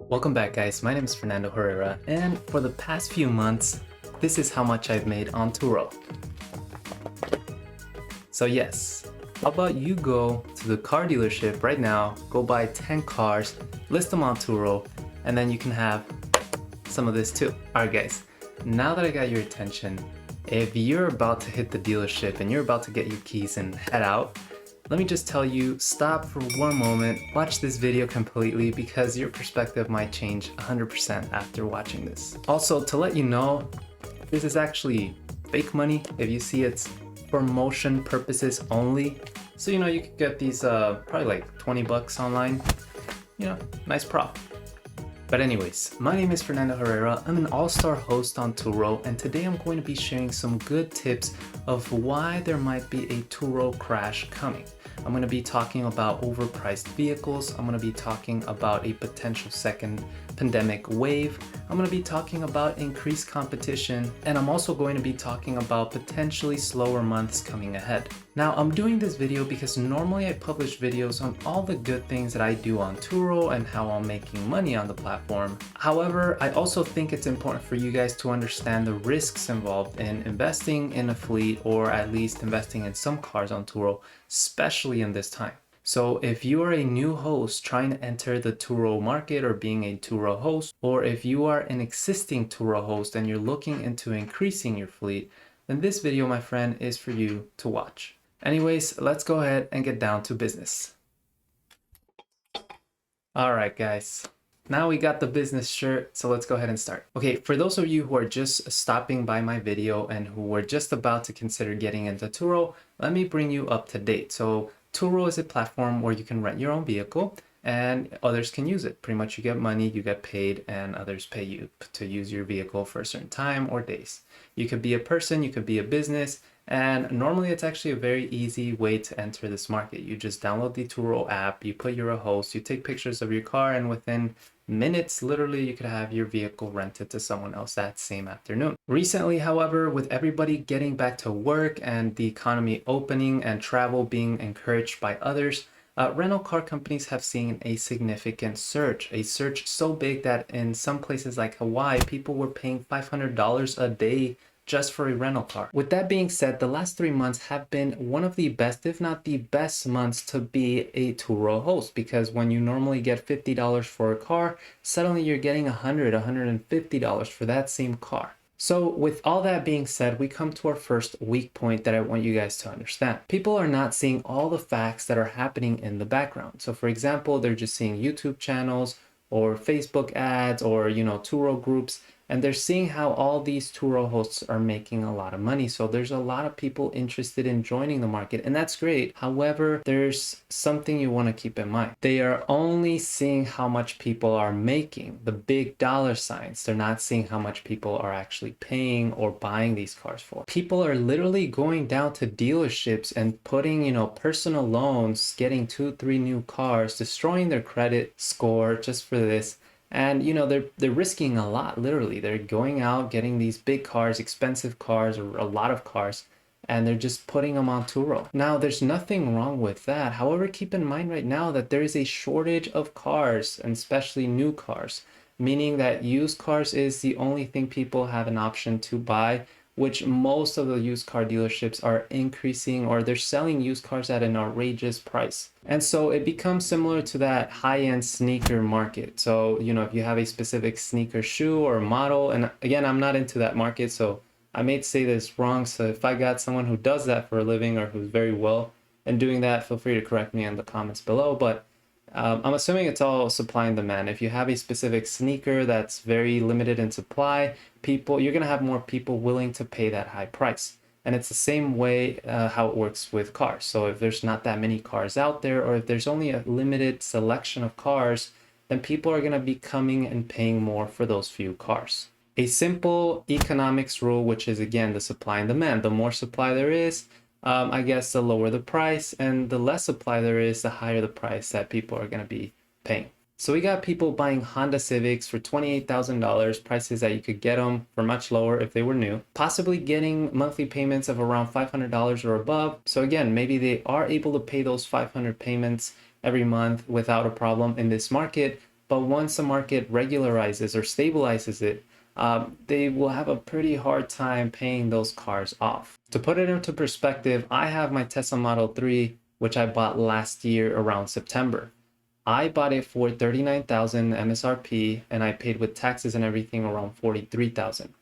Welcome back, guys. My name is Fernandoherrera, and for the past few months, this is how much I've made on Turo. So yes, how about you go to the car dealership right now, go buy 10 cars, list them on Turo, and then you can have some of this too. Alright guys, now that I got your attention, if you're about to hit the dealership and you're about to get your keys and head out, let me just tell you, stop for one moment, watch this video completely because your perspective might change 100% after watching this. Also, to let you know, this is actually fake money. If you see, it's for motion purposes only. So, you could get these probably like 20 bucks online. Nice prop. But anyways, my name is Fernando Herrera. I'm an all-star host on Turo, and today I'm going to be sharing some good tips of why there might be a Turo crash coming. I'm going to be talking about overpriced vehicles. I'm going to be talking about a potential second pandemic wave. I'm going to be talking about increased competition, and I'm also going to be talking about potentially slower months coming ahead. Now, I'm doing this video because normally I publish videos on all the good things that I do on Turo and how I'm making money on the platform. However, I also think it's important for you guys to understand the risks involved in investing in a fleet, or at least investing in some cars on Turo, especially in this time. So if you are a new host trying to enter the Turo market or being a Turo host, or if you are an existing Turo host and you're looking into increasing your fleet, then this video, my friend, is for you to watch. Anyways, let's go ahead and get down to business. All right, guys. Now we got the business shirt, so let's go ahead and start. Okay, for those of you who are just stopping by my video and who are just about to consider getting into Turo, let me bring you up to date. So Turo is a platform where you can rent your own vehicle and others can use it. Pretty much you get money, you get paid, and others pay you to use your vehicle for a certain time or days. You could be a person, you could be a business, and normally it's actually a very easy way to enter this market. You just download the Turo app, you put you're a host, you take pictures of your car, and within minutes, literally, you could have your vehicle rented to someone else that same afternoon. Recently, however, with everybody getting back to work and the economy opening and travel being encouraged by others, rental car companies have seen a significant surge, a surge so big that in some places like Hawaii, people were paying $500 a day just for a rental car. With that being said, the last 3 months have been one of the best, if not the best months to be a Turo host, because when you normally get $50 for a car, suddenly you're getting $100, $150 for that same car. So with all that being said, we come to our first weak point that I want you guys to understand. People are not seeing all the facts that are happening in the background. So for example, they're just seeing YouTube channels or Facebook ads or, Turo groups, and they're seeing how all these Turo hosts are making a lot of money. So there's a lot of people interested in joining the market, and that's great. However, there's something you want to keep in mind. They are only seeing how much people are making, the big dollar signs. They're not seeing how much people are actually paying or buying these cars for. People are literally going down to dealerships and putting, personal loans, getting 2-3 new cars, destroying their credit score just for this. And they're risking a lot. Literally, they're going out getting these big cars, expensive cars, or a lot of cars, and they're just putting them on Turo. Now, there's nothing wrong with that. However, keep in mind right now that there is a shortage of cars, and especially new cars, meaning that used cars is the only thing people have an option to buy, which most of the used car dealerships are increasing, or they're selling used cars at an outrageous price. And so it becomes similar to that high-end sneaker market. So, if you have a specific sneaker shoe or model, and again, I'm not into that market, so I may say this wrong. So if I got someone who does that for a living or who's very well and doing that, feel free to correct me in the comments below. But I'm assuming it's all supply and demand. If you have a specific sneaker that's very limited in supply, you're going to have more people willing to pay that high price. And it's the same way how it works with cars. So if there's not that many cars out there, or if there's only a limited selection of cars, then people are going to be coming and paying more for those few cars. A simple economics rule, which is again the supply and demand. The more supply there is, I guess the lower the price, and the less supply there is, the higher the price that people are going to be paying. So we got people buying Honda Civics for $28,000, prices that you could get them for much lower if they were new, possibly getting monthly payments of around $500 or above. So again, maybe they are able to pay those 500 payments every month without a problem in this market, but once the market regularizes or stabilizes it, they will have a pretty hard time paying those cars off. To put it into perspective, I have my Tesla Model 3, which I bought last year around September. I bought it for 39,000 MSRP and I paid with taxes and everything around 43,000.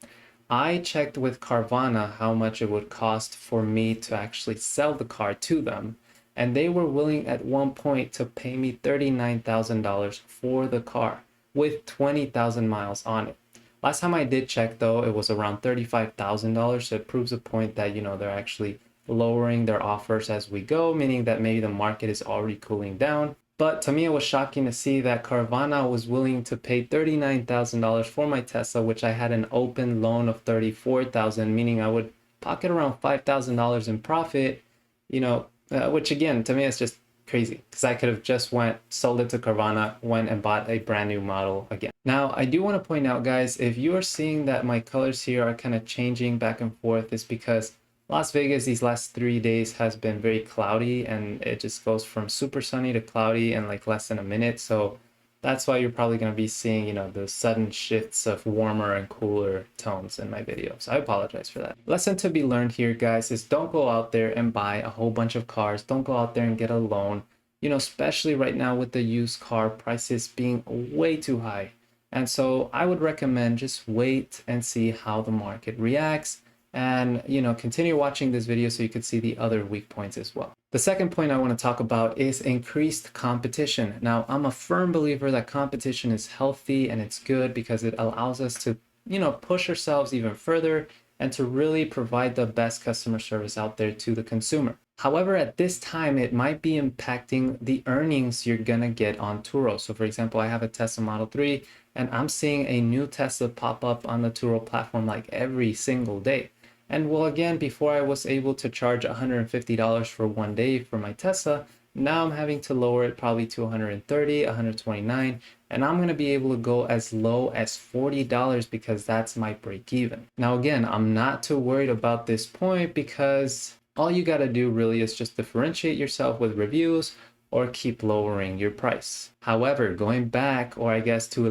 I checked with Carvana how much it would cost for me to actually sell the car to them, and they were willing at one point to pay me $39,000 for the car with 20,000 miles on it. Last time I did check though, it was around $35,000, so it proves a point that, you know, they're actually lowering their offers as we go, meaning that maybe the market is already cooling down. But to me, it was shocking to see that Carvana was willing to pay $39,000 for my Tesla, which I had an open loan of $34,000, meaning I would pocket around $5,000 in profit, you know, which again, to me, is just crazy because I could have just sold it to Carvana, went and bought a brand new model again. Now, I do want to point out, guys, if you are seeing that my colors here are kind of changing back and forth, it's because Las Vegas these last 3 days has been very cloudy, and it just goes from super sunny to cloudy in like less than a minute. So that's why you're probably going to be seeing, you know, the sudden shifts of warmer and cooler tones in my videos. I apologize for that. Lesson to be learned here, guys, is don't go out there and buy a whole bunch of cars. Don't go out there and get a loan, you know, especially right now with the used car prices being way too high. And so I would recommend just wait and see how the market reacts. And, you know, continue watching this video so you can see the other weak points as well. The second point I want to talk about is increased competition. Now, I'm a firm believer that competition is healthy and it's good because it allows us to, you know, push ourselves even further and to really provide the best customer service out there to the consumer. However, at this time, it might be impacting the earnings you're gonna get on Turo. So for example, I have a Tesla Model 3 and I'm seeing a new Tesla pop up on the Turo platform like every single day. And well, again, before I was able to charge $150 for one day for my Tesla, now I'm having to lower it probably to $130, $129, and I'm going to be able to go as low as $40 because that's my break even. Now, again, I'm not too worried about this point because all you got to do really is just differentiate yourself with reviews or keep lowering your price. However, going back, or I guess to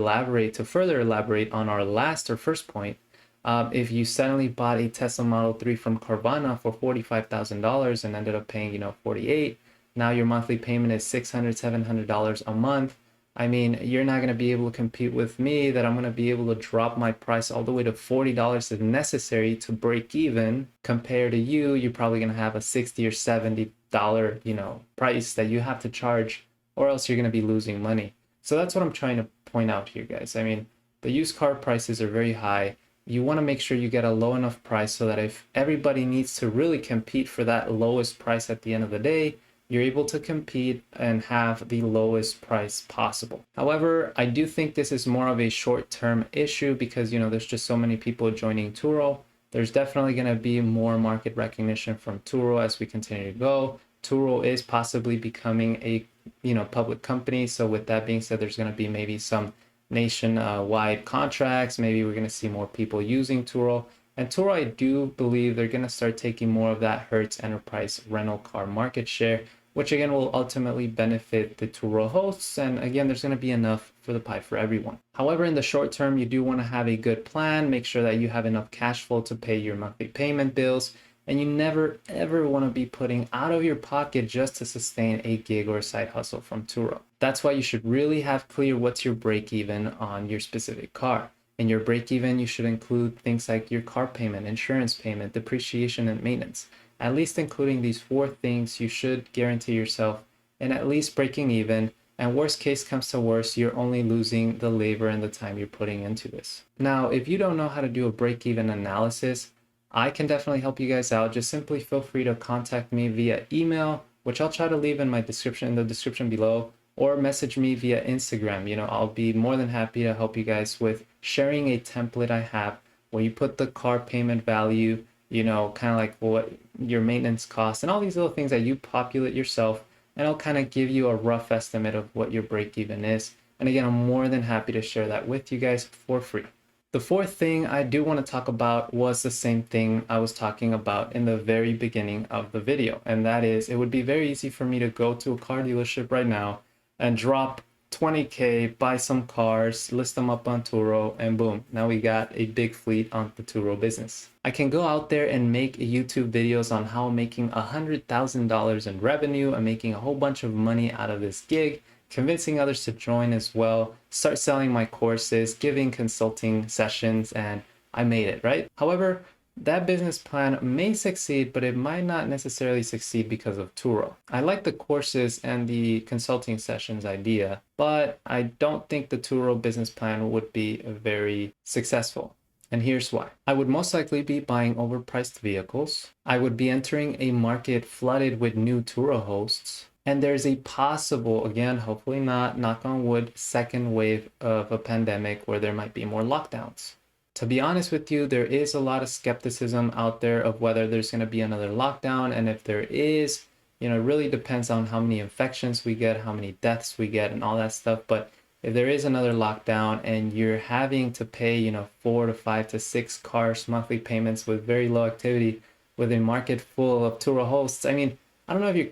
further elaborate on our last or first point, if you suddenly bought a Tesla Model 3 from Carvana for $45,000 and ended up paying, you know, $48,000, now your monthly payment is $600, $700 a month. I mean, you're not going to be able to compete with me that I'm going to be able to drop my price all the way to $40 if necessary to break even. Compared to you, you're probably going to have a $60 or $70, you know, price that you have to charge, or else you're going to be losing money. So that's what I'm trying to point out here, guys. I mean, the used car prices are very high. You want to make sure you get a low enough price so that if everybody needs to really compete for that lowest price at the end of the day, you're able to compete and have the lowest price possible. However, I do think this is more of a short-term issue because, you know, there's just so many people joining Turo. There's definitely going to be more market recognition from Turo as we continue to go. Turo is possibly becoming a, you know, public company. So with that being said, there's going to be maybe some nationwide contracts. Maybe we're going to see more people using Turo. And Turo, I do believe they're going to start taking more of that Hertz enterprise rental car market share, which again will ultimately benefit the Turo hosts. And again, there's going to be enough for the pie for everyone. However, in the short term, you do want to have a good plan. Make sure that you have enough cash flow to pay your monthly payment bills. And you never, ever want to be putting out of your pocket just to sustain a gig or a side hustle from Turo. That's why you should really have clear what's your break even on your specific car. In your break even, you should include things like your car payment, insurance payment, depreciation, and maintenance. At least including these 4 things, you should guarantee yourself in at least breaking even. And worst case comes to worst, you're only losing the labor and the time you're putting into this. Now, if you don't know how to do a break even analysis, I can definitely help you guys out. Just simply feel free to contact me via email, which I'll try to leave in the description below, or message me via Instagram. You know, I'll be more than happy to help you guys with sharing a template I have where you put the car payment value, you know, kind of like what your maintenance costs and all these little things that you populate yourself, and I'll kind of give you a rough estimate of what your break even is. And again, I'm more than happy to share that with you guys for free. The 4th thing I do want to talk about was the same thing I was talking about in the very beginning of the video. And that is, it would be very easy for me to go to a car dealership right now and drop 20K, buy some cars, list them up on Turo, and boom, now we got a big fleet on the Turo business. I can go out there and make YouTube videos on how I'm making $100,000 in revenue. I'm making a whole bunch of money out of this gig, convincing others to join as well, start selling my courses, giving consulting sessions, and I made it, right? However, that business plan may succeed, but it might not necessarily succeed because of Turo. I like the courses and the consulting sessions idea, but I don't think the Turo business plan would be very successful. And here's why. I would most likely be buying overpriced vehicles. I would be entering a market flooded with new Turo hosts. And there's a possible, again, hopefully not, knock on wood, second wave of a pandemic where there might be more lockdowns. To be honest with you, there is a lot of skepticism out there of whether there's going to be another lockdown. And if there is, it really depends on how many infections we get, how many deaths we get, and all that stuff. But if there is another lockdown and you're having to pay, 4 to 5 to 6 cars monthly payments with very low activity with a market full of Turo hosts, I mean, I don't know if you're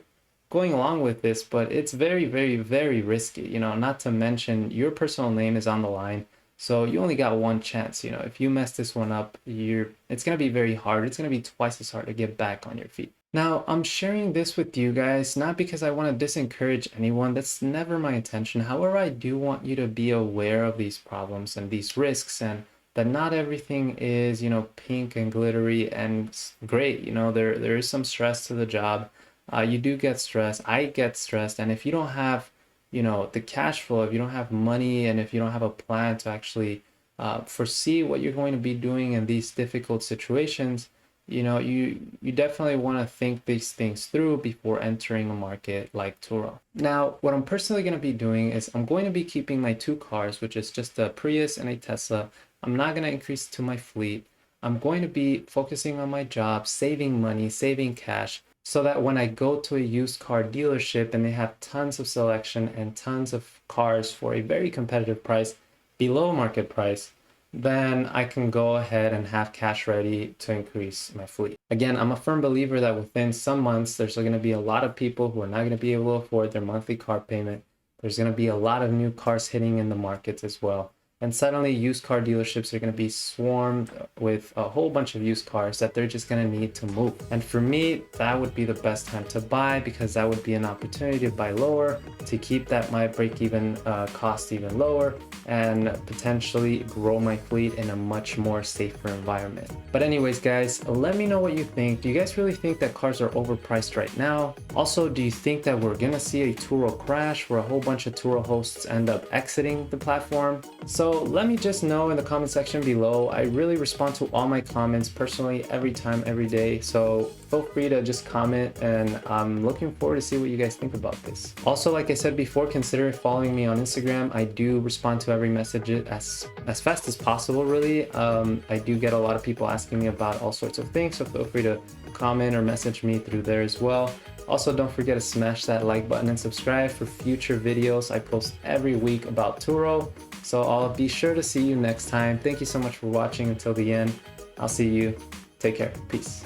going along with this, but it's very, very, very risky, not to mention your personal name is on the line. So you only got one chance, if you mess this one up, it's going to be very hard. It's going to be twice as hard to get back on your feet. Now, I'm sharing this with you guys, not because I want to discourage anyone. That's never my intention. However, I do want you to be aware of these problems and these risks, and that not everything is, pink and glittery and great. There is some stress to the job. You do get stressed. I get stressed. And if you don't have the cash flow, if you don't have money, and if you don't have a plan to actually foresee what you're going to be doing in these difficult situations, you definitely want to think these things through before entering a market like Turo. Now, what I'm personally going to be doing is I'm going to be keeping my 2 cars, which is just a Prius and a Tesla. I'm not going to increase to my fleet. I'm going to be focusing on my job, saving money, saving cash, so that when I go to a used car dealership and they have tons of selection and tons of cars for a very competitive price, below market price, then I can go ahead and have cash ready to increase my fleet. Again, I'm a firm believer that within some months, there's going to be a lot of people who are not going to be able to afford their monthly car payment. There's going to be a lot of new cars hitting in the markets as well. And suddenly used car dealerships are going to be swarmed with a whole bunch of used cars that they're just going to need to move. And for me, that would be the best time to buy, because that would be an opportunity to buy lower, to keep my break-even cost even lower, and potentially grow my fleet in a much more safer environment. But anyways, guys, let me know what you think. Do you guys really think that cars are overpriced right now? Also, do you think that we're going to see a Turo crash where a whole bunch of Turo hosts end up exiting the platform? So let me just know in the comment section below. I really respond to all my comments personally every time, every day. So feel free to just comment, and I'm looking forward to see what you guys think about this. Also, like I said before, consider following me on Instagram. I do respond to every message as fast as possible, really. I do get a lot of people asking me about all sorts of things, so feel free to comment or message me through there as well. Also, don't forget to smash that like button and subscribe for future videos. I post every week about Turo. So I'll be sure to see you next time. Thank you so much for watching until the end. I'll see you. Take care. Peace.